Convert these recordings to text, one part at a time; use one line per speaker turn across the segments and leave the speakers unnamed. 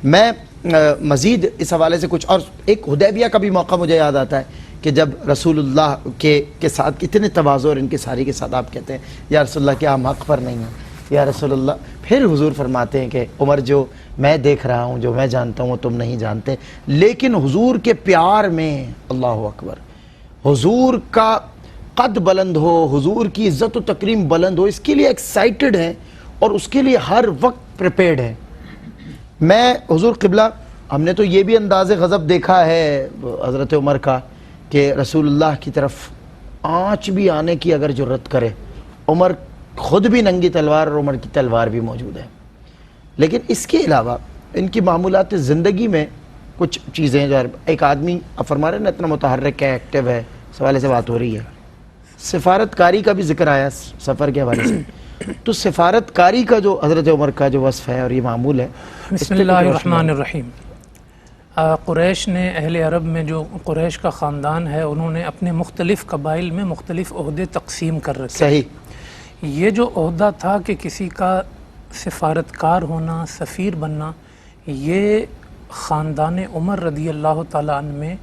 میں مزید اس حوالے سے کچھ اور ایک حدیبیہ کا بھی موقع مجھے یاد آتا ہے کہ جب رسول اللہ کے ساتھ اتنے تواضع اور انکساری کے ساتھ آپ کہتے ہیں یا رسول اللہ کیا ہم حق پر نہیں ہیں یا رسول اللہ، پھر حضور فرماتے ہیں کہ عمر جو میں دیکھ رہا ہوں، جو میں جانتا ہوں وہ تم نہیں جانتے، لیکن حضور کے پیار میں اللہ اکبر، حضور کا قد بلند ہو، حضور کی عزت و تکریم بلند ہو، اس کے لیے ایکسائٹڈ ہیں اور اس کے لیے ہر وقت پریپیئرڈ ہیں۔ میں حضور قبلہ، ہم نے تو یہ بھی انداز غضب دیکھا ہے حضرت عمر کا کہ رسول اللہ کی طرف آنچ بھی آنے کی اگر جرت کرے، عمر خود بھی ننگی تلوار اور عمر کی تلوار بھی موجود ہے۔ لیکن اس کے علاوہ ان کی معمولات زندگی میں کچھ چیزیں جو ایک آدمی فرما رہے ہیں نا اتنا متحرک ہے، ایکٹیو ہے، اس حوالے سے بات ہو رہی ہے، سفارت کاری کا بھی ذکر آیا سفر کے حوالے سے، تو سفارت کاری کا جو حضرت عمر کا جو وصف ہے اور یہ معمول ہے،
بسم اللہ الرحمن الرحیم۔ قریش نے، اہل عرب میں جو قریش کا خاندان ہے، انہوں نے اپنے مختلف قبائل میں مختلف عہدے تقسیم کر رکھے۔
صحیح۔
یہ جو عہدہ تھا کہ کسی کا سفارتکار ہونا، سفیر بننا، یہ خاندان عمر رضی اللہ تعالیٰ عنہ میں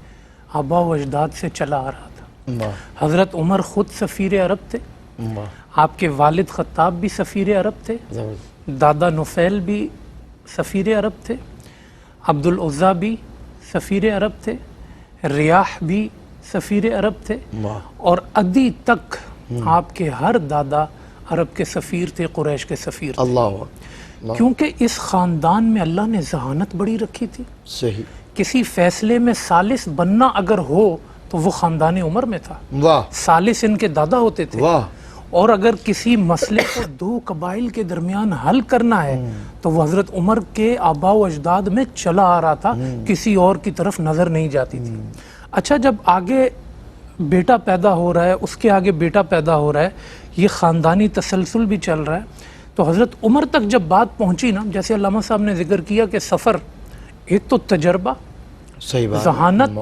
آبا و اجداد سے چلا آ رہا تھا۔ حضرت عمر خود سفیر عرب تھے، آپ کے والد خطاب بھی سفیر عرب تھے، دادا نفیل بھی سفیر عرب تھے، عبد العزیٰ بھی سفیر عرب تھے، ریاح بھی سفیر عرب تھے، اور عدی تک آپ کے ہر دادا عرب کے سفیر تھے، قریش کے سفیر تھے۔
اللہ،
کیونکہ اس خاندان میں اللہ نے ذہانت بڑی رکھی تھی۔
صحیح۔
کسی فیصلے میں ثالث بننا اگر ہو تو وہ خاندان عمر میں تھا،
واہ،
ثالث ان کے دادا ہوتے تھے۔
واہ،
اور اگر کسی مسئلے کو دو قبائل کے درمیان حل کرنا ہے تو وہ حضرت عمر کے آبا و اجداد میں چلا آ رہا تھا، کسی اور کی طرف نظر نہیں جاتی تھی۔ اچھا، جب آگے بیٹا پیدا ہو رہا ہے، اس کے آگے بیٹا پیدا ہو رہا ہے، یہ خاندانی تسلسل بھی چل رہا ہے، تو حضرت عمر تک جب بات پہنچی نا، جیسے علامہ صاحب نے ذکر کیا کہ سفر، ایک تو تجربہ،
صحیح بات،
ذہانت،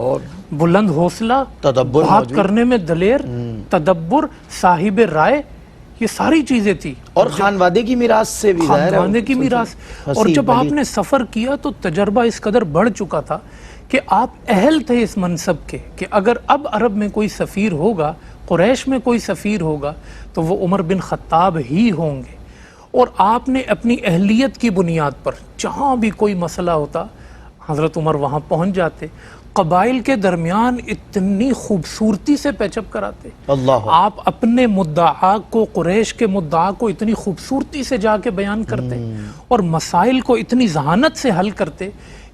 بلند حوصلہ،
تدبر،
بات کرنے میں دلیر، تدبر، صاحب رائے، یہ ساری چیزیں تھی،
اور خانوادے کی میراث سے بھی ظاہر ہے،
خاندانے کی میراث۔ اور جب آپ نے سفر کیا تو تجربہ اس قدر بڑھ چکا تھا کہ آپ اہل تھے اس منصب کے کہ اگر اب عرب میں کوئی سفیر ہوگا، قریش میں کوئی سفیر ہوگا تو وہ عمر بن خطاب ہی ہوں گے۔ اور آپ نے اپنی اہلیت کی بنیاد پر جہاں بھی کوئی مسئلہ ہوتا، حضرت عمر وہاں پہنچ جاتے، قبائل کے درمیان اتنی خوبصورتی سے پیچ اپ کراتے،
اللہ،
آپ اپنے مدعا کو، قریش کے مدعا کو اتنی خوبصورتی سے جا کے بیان کرتے اور مسائل کو اتنی ذہانت سے حل کرتے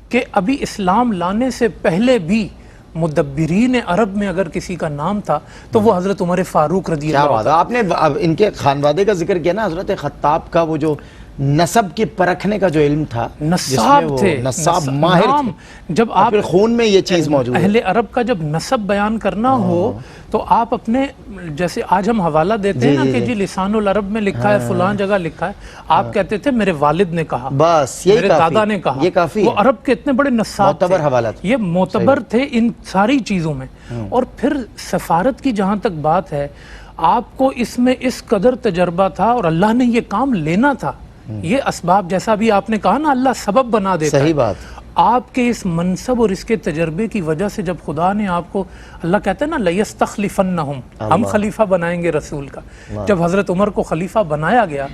کہ ابھی اسلام لانے سے پہلے بھی مدبرین عرب میں اگر کسی کا نام تھا تو وہ حضرت عمر فاروق رضی
کیا
اللہ
بات ہے۔ آپ نے ان کے خانوادے کا ذکر کیا نا، حضرت خطاب کا وہ جو نسب کے پرکھنے کا جو علم تھا،
نصاب تھے،
نصاب ماہر تھے،
جب آپ
پھر خون میں یہ چیز موجود ہے۔
اہل عرب کا جب نسب بیان کرنا ہو تو آپ اپنے، جیسے آج ہم حوالہ دیتے ہیں نا کہ جی لسان العرب میں لکھا ہے، فلان جگہ لکھا ہے، آپ کہتے تھے میرے والد نے کہا،
بس یہی
میرے
کافی،
دادا نے کہا،
یہ کافی
وہ عرب کے اتنے بڑے نصاب تھے،
معتبر حوالہ تھے،
یہ معتبر تھے ان ساری چیزوں میں۔ اور پھر سفارت کی جہاں تک بات ہے، آپ کو اس میں اس قدر تجربہ تھا اور اللہ نے یہ کام لینا تھا، یہ اسباب جیسا بھی آپ نے کہا نا، اللہ سبب بنا دیتا ہے۔
صحیح بات۔
آپ کے اس منصب اور اس کے تجربے کی وجہ سے جب خدا نے آپ کو، اللہ کہتا ہے نا لَيَسْتَخْلِفَنَّهُمْ، ہم خلیفہ بنائیں گے رسول کا، جب حضرت عمر کو خلیفہ بنایا گیا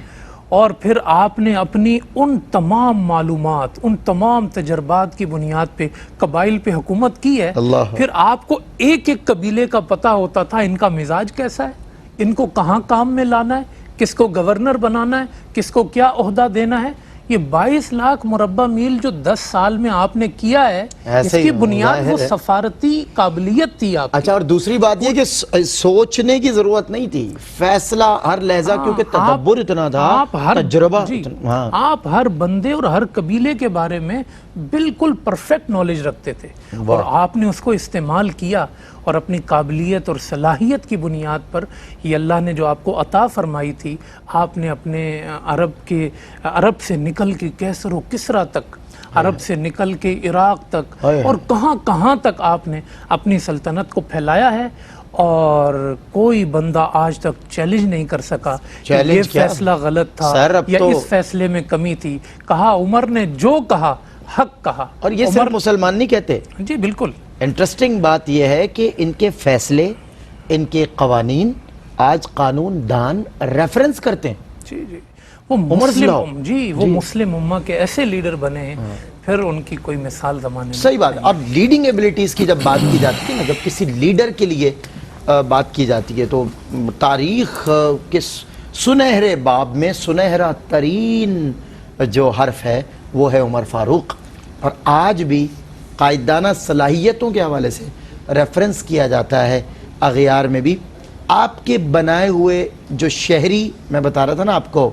اور پھر آپ نے اپنی ان تمام معلومات، ان تمام تجربات کی بنیاد پہ قبائل پہ حکومت کی ہے، پھر آپ کو ایک ایک قبیلے کا پتہ ہوتا تھا ان کا مزاج کیسا ہے، ان کو کہاں کام میں لانا ہے، کس کو گورنر بنانا ہے، کس کو کیا عہدہ دینا ہے۔ یہ 22 لاکھ مربع میل جو 10 سال میں آپ نے کیا ہے، اس کی بنیاد وہ سفارتی قابلیت تھی آپ کی۔
اچھا، اور دوسری بات یہ کہ سوچنے کی ضرورت نہیں تھی، فیصلہ ہر لحظہ، کیونکہ تدبر اتنا تھا، تجربہ،
آپ ہر بندے اور ہر قبیلے کے بارے میں بالکل پرفیکٹ نالج رکھتے تھے اور آپ نے اس کو استعمال کیا اور اپنی قابلیت اور صلاحیت کی بنیاد پر یہ اللہ نے جو آپ کو عطا فرمائی تھی، آپ نے اپنے عرب سے نکل کے کیسر و کسرا تک، عرب سے نکل کے عراق تک، اور کہاں کہاں تک آپ نے اپنی سلطنت کو پھیلایا ہے، اور کوئی بندہ آج تک چیلنج نہیں کر سکا کہ یہ فیصلہ غلط تھا یا اس فیصلے میں کمی تھی۔ کہا عمر نے جو کہا حق کہا.
اور یہ صرف مسلمان نہیں کہتے.
جی بالکل.
انٹرسٹنگ بات یہ ہے کہ ان کے فیصلے، ان کے قوانین آج قانون دان ریفرنس کرتے ہیں.
جی جی وہ مسلم، جی وہ مسلم امہ کے ایسے لیڈر بنے ہیں، پھر ان کی کوئی مثال زمانے میں.
صحیح بات ہے. اور لیڈنگ ایبلٹیز کی جب بات کی جاتی ہے نا، جب کسی لیڈر کے لیے بات کی جاتی ہے تو تاریخ کے سنہرے باب میں سنہرا ترین جو حرف ہے وہ ہے عمر فاروق. اور آج بھی قائدانہ صلاحیتوں کے حوالے سے ریفرنس کیا جاتا ہے اغیار میں بھی. آپ کے بنائے ہوئے جو شہری، میں بتا رہا تھا نا آپ کو،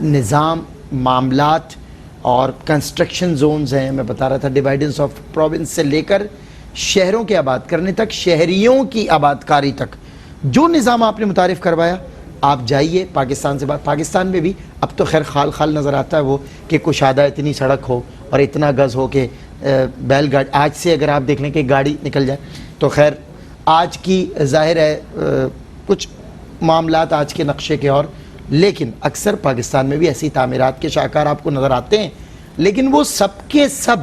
نظام، معاملات اور کنسٹرکشن زونز ہیں، میں بتا رہا تھا ڈیوائیڈنس آف پروونس سے لے کر شہروں کے آباد کرنے تک، شہریوں کی آباد کاری تک، جو نظام آپ نے متعارف کروایا. آپ جائیے پاکستان سے بات، پاکستان میں بھی اب تو خیر خال خال نظر آتا ہے وہ کہ کشادہ اتنی سڑک ہو اور اتنا گز ہو کہ بیل گاڑی، آج سے اگر آپ دیکھ لیں کہ گاڑی نکل جائے تو خیر آج کی ظاہر ہے کچھ معاملات آج کے نقشے کے، اور لیکن اکثر پاکستان میں بھی ایسی تعمیرات کے شاہکار آپ کو نظر آتے ہیں. لیکن وہ سب کے سب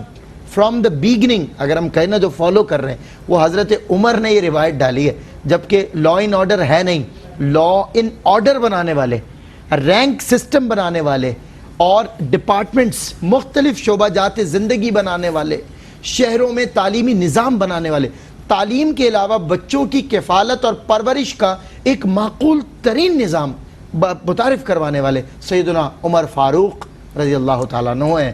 فرام دا بیگننگ اگر ہم کہیں نا جو فالو کر رہے ہیں وہ حضرت عمر نے یہ روایت ڈالی ہے. جبکہ لا ان آرڈر ہے نہیں، لا ان آرڈر بنانے والے، رینک سسٹم بنانے والے اور ڈپارٹمنٹس، مختلف شعبہ جات زندگی بنانے والے، شہروں میں تعلیمی نظام بنانے والے، تعلیم کے علاوہ بچوں کی کفالت اور پرورش کا ایک معقول ترین نظام متعارف کروانے والے سیدنا عمر فاروق رضی اللہ تعالیٰ عنہ ہیں.